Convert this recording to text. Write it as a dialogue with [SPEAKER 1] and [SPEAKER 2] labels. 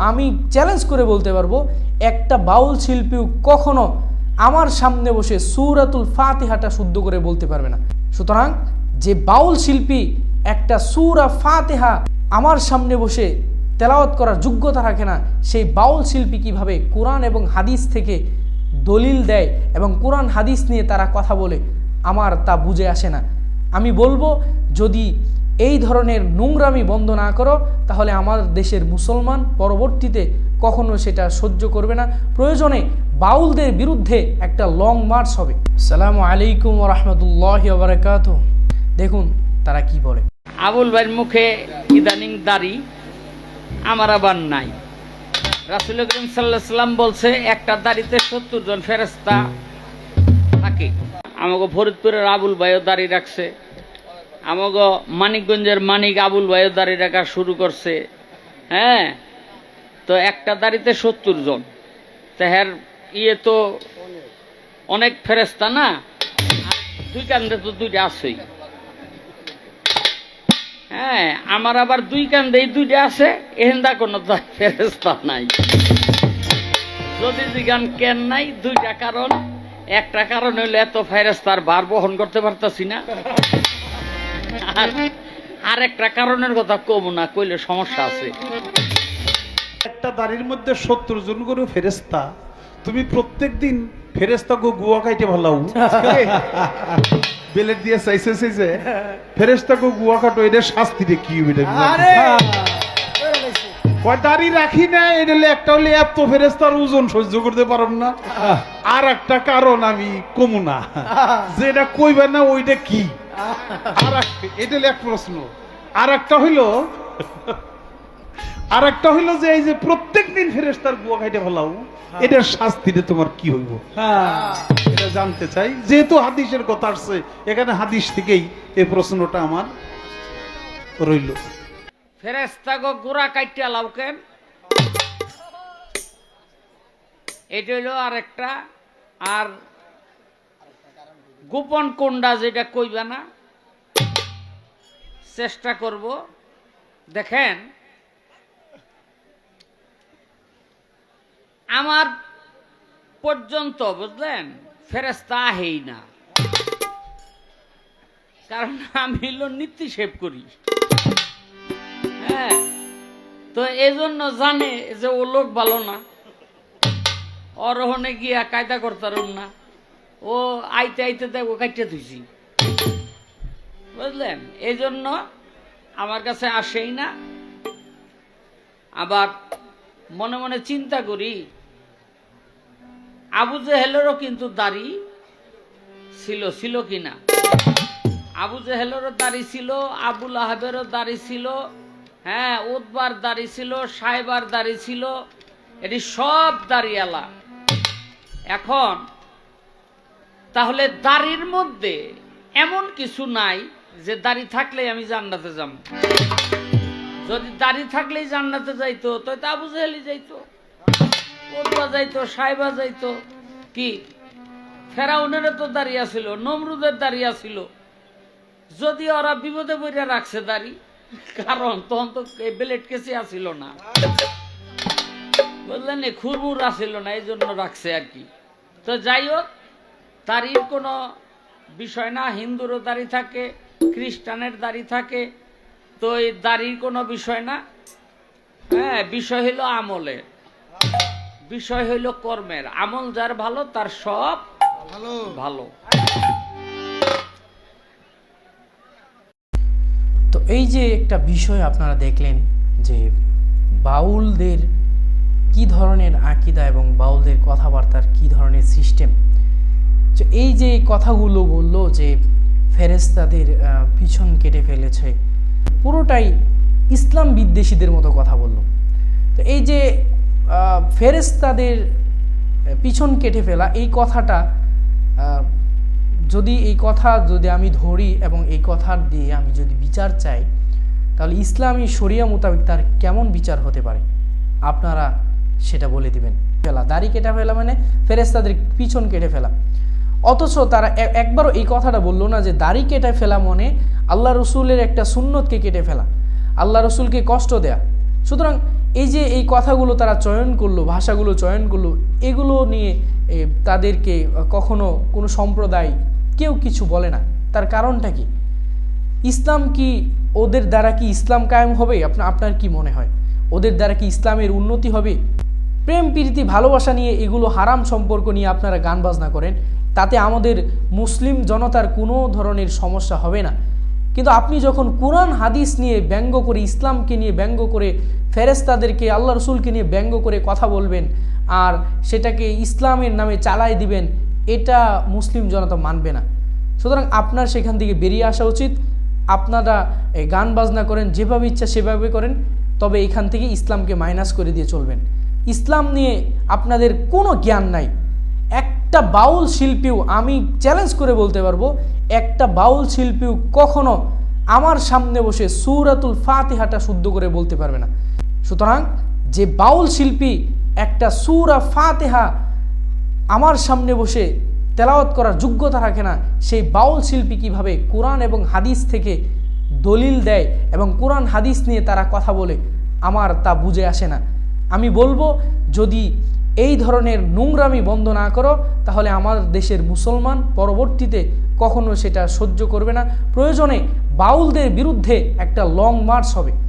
[SPEAKER 1] আমি চ্যালেঞ্জ করে বলতে পারবো একটা বাউল শিল্পীও কখনো আমার সামনে বসে সূরাতুল ফাতিহাটা শুদ্ধ করে বলতে পারবে না। সুতরাং যে বাউল শিল্পী একটা সূরা ফাতিহা আমার সামনে বসে তেলাওয়াত করার যোগ্যতা রাখে না, সেই বাউল শিল্পী কিভাবে কোরআন এবং হাদিস থেকে দলিল দেয় এবং কোরআন হাদিস নিয়ে তারা কথা বলে, আমার তা বুঝে আসে না। আমি বলবো, যদি এই ধরনের নোংরামি বন্ধ না করো তাহলে আমার দেশের মুসলমান পরবর্তীতে কখনো সেটা সহ্য করবে না। প্রয়োজনে বাউলদের বিরুদ্ধে একটা লং মার্চ হবে। আসসালামু আলাইকুম ওয়া রাহমাতুল্লাহি ওয়া বারাকাতুহু। দেখুন তারা কি বলে।
[SPEAKER 2] আবুল ভাইয়ের মুখে ইদানিং দাড়ি, আমার আবার নাই। রাসূল করিম সাল্লাল্লাহু আলাইহি সাল্লাম বলছে একটা দাড়িতে 70 জন ফেরেশতা থাকে। আমাগো ফরিদপুরের আবুল ভাইও দাড়ি রাখছে, আমাগো মানিকগঞ্জের মানিক আবুল ভাইও দাড়ি রাখা শুরু করছে। হ্যাঁ, তো একটা দাড়িতে 70 জন, তাহার তো অনেক ফেরেশতা না, দুই কান্দে তো দুইটা আছেই। হ্যাঁ, আমার আবার দুই কান্দেই দুইটা আছে, এহেন্দা কোনো ফেরেশতা নাই। যদি জিগান কেন নাই, দুইটা কারণ। একটা কারণ হইলো এত ফেরেশতার ভার বহন করতে পারতাছি না, আর একটা কারণের কথা কব না, কইলে সমস্যা আছে।
[SPEAKER 3] একটা দাড়ির মধ্যে 70 জন করে ফেরেশতা, তুমি প্রত্যেকদিন ফেরেশতা গুয়া খাইতে ভালাও বেলেট দিয়ে চাইছে যে ফেরেশতা গুয়া কাটো, এটা শাস্তিটা কি হবে? আরে কয় দাড়ি রাখি না, এটা একটা হলে এত ফেরেশতার ওজন সহ্য করতে পারব না। আর একটা কারণ আমি কমু না, যেটা কইবে না ওইটা কি। আর এটা হলো এক প্রশ্ন। আর একটা হইলো যে এই যে প্রত্যেকদিন ফেরেশতার গুয়া খাইতে ভালাও, এটার শাস্তিতে তোমার কি হইব? এটা জানতে চাই। যেহেতু হাদিসের কথা আসছে, এখানে হাদিস থেকেই এই প্রশ্নটা আমার রইল।
[SPEAKER 2] ফেরেশতা গো গোড়া কাইটা লাও কেন, এটা হইলো আর একটা। আর গোপন কোনটা যেটা কইবা না, চেষ্টা করব। দেখেন, আমার পর্যন্ত বুঝলেন ফেরেশতা আহেই না, কারণ আমি হলো নীতি সেভ করি। হ্যাঁ, তো এই জন্য জানে যে ও লোক ভালো না, অরহনে গিয়া কায়দা করতারুন না, ও আইতে আইতে দেখো কাইটে ধুইছি, বুঝলেন? এই জন্য আমার কাছে আসেই না। আবার মনে মনে চিন্তা করি, আবু জেহেলেরও কিন্তু দাড়ি ছিল কিনা? আবু জেহেলেরও দাড়ি ছিল, আবু লাহাবেরও দাড়ি ছিল, হ্যাঁ, উতবার দাড়ি ছিল, সাহেবার দাড়ি ছিল, এটি সব দাড়িওয়ালা। এখন তাহলে দাড়ির মধ্যে এমন কিছু নাই যে দাড়ি থাকলেই আমি জান্নাতে যাব। যদি দাড়ি থাকলেই জান্নাতে যাইতো, তো আবু জেহেলই যাইতো, উতবা যাইতো, সাহেবা যাইতো। কি ফেরাউনেরও তো দাঁড়িয়ে ছিল, নমরুদের দাঁড়িয়ে ছিল, যদি ওরা বিপদে পড়ে রাখছে দাড়ি, কারণ তখন তো বেলেট কেসে আসিল না, বুঝলেন? খুরমুর আসিল না, এই জন্য রাখছে আর কি। তো যাই হোক, দাড়ির কোনো বিষয় না। হিন্দুরও দাড়ি থাকে, খ্রিস্টানের দাড়ি থাকে, তো এই দাড়ির কোনো বিষয় না। হ্যাঁ, বিষয় হইল আমলের, বিষয় হইল কর্মের। আমল যার ভালো, তার সব ভালো।
[SPEAKER 1] তো এই যে একটা বিষয় আপনারা দেখলেন যে বাউলদের কি ধরনের আকীদা এবং বাউলদের কথাবার্তার কি ধরনের সিস্টেম। তো এই যে কথাগুলো বললো যে ফেরেশতাদের পিছন কেটে ফেলেছে, পুরোটাই ইসলাম বিদ্বেষীদের মতো কথা বলল। তো এই যে ফেরেশতাদের পিছন কেটে ফেলা, এই কথাটা যদি আমি ধরি এবং এই কথা দিয়ে আমি যদি বিচার চাই, তাহলে ইসলামী শরিয়া মোতাবেক তার কেমন বিচার হতে পারে আপনারা সেটা বলে দিবেন। দাড়ি কেটে ফেলা মানে ফেরেশতাদের পিছন কেটে ফেলা, অথচ তারা একবারও এই কথাটা বললো না যে দাড়ি কেটে ফেলা মানে আল্লাহ রসুলের একটা সুন্নতকে কেটে ফেলা, আল্লাহ রসুলকে কষ্ট দেয়া। সুতরাং এই যে এই কথাগুলো তারা চয়ন করলো, ভাষাগুলো চয়ন করলো, এগুলো নিয়ে তাদেরকে কখনো কোনো সম্প্রদায় কেউ কিছু বলে না। তার কারণটা কি? ইসলাম কি ওদের দ্বারা কি ইসলাম কায়েম হবে? আপনার কি মনে হয় ওদের দ্বারা কি ইসলামের উন্নতি হবে? প্রেম প্রীতি ভালোবাসা নিয়ে এগুলো হারাম সম্পর্ক নিয়ে আপনারা গান বাজনা করেন, তাতে আমাদের মুসলিম জনতার কোনো ধরনের সমস্যা হবে না। কিন্তু আপনি যখন কোরআন হাদিস নিয়ে ব্যঙ্গ করে, ইসলামকে নিয়ে ব্যঙ্গ করে, ফেরেশতাদেরকে, আল্লাহ রসুলকে নিয়ে ব্যঙ্গ করে কথা বলবেন আর সেটাকে ইসলামের নামে চালাই দিবেন, এটা মুসলিম জনতা মানবে না। সুতরাং আপনার সেখান থেকে বেরিয়ে আসা উচিত। আপনারা গান বাজনা করেন, যেভাবে ইচ্ছা সেভাবে করেন, তবে এখান থেকে ইসলামকে মাইনাস করে দিয়ে চলবেন। ইসলাম নিয়ে আপনাদের কোনো জ্ঞান নাই। একটা বাউল শিল্পীও, আমি চ্যালেঞ্জ করে বলতে পারবো, একটা বাউল শিল্পীও কখনো আমার সামনে বসে সূরাতুল ফাতিহাটা শুদ্ধ করে বলতে পারবে না। সুতরাং যে বাউল শিল্পী একটা সূরা ফাতিহা আমার সামনে বসে তেলাওয়াত করার যোগ্যতা রাখে না, সেই বাউল শিল্পী কিভাবে কোরআন এবং হাদিস থেকে দলিল দেয় এবং কোরআন হাদিস নিয়ে তারা কথা বলে, আমার তা বুঝে আসে না। আমি বলবো, যদি এই ধরনের নোংরামি বন্ধ না করো, তাহলে আমার দেশের মুসলমান পরবর্তীতে কখনো সেটা সহ্য করবে না। প্রয়োজনে বাউলদের বিরুদ্ধে একটা লং মার্চ হবে।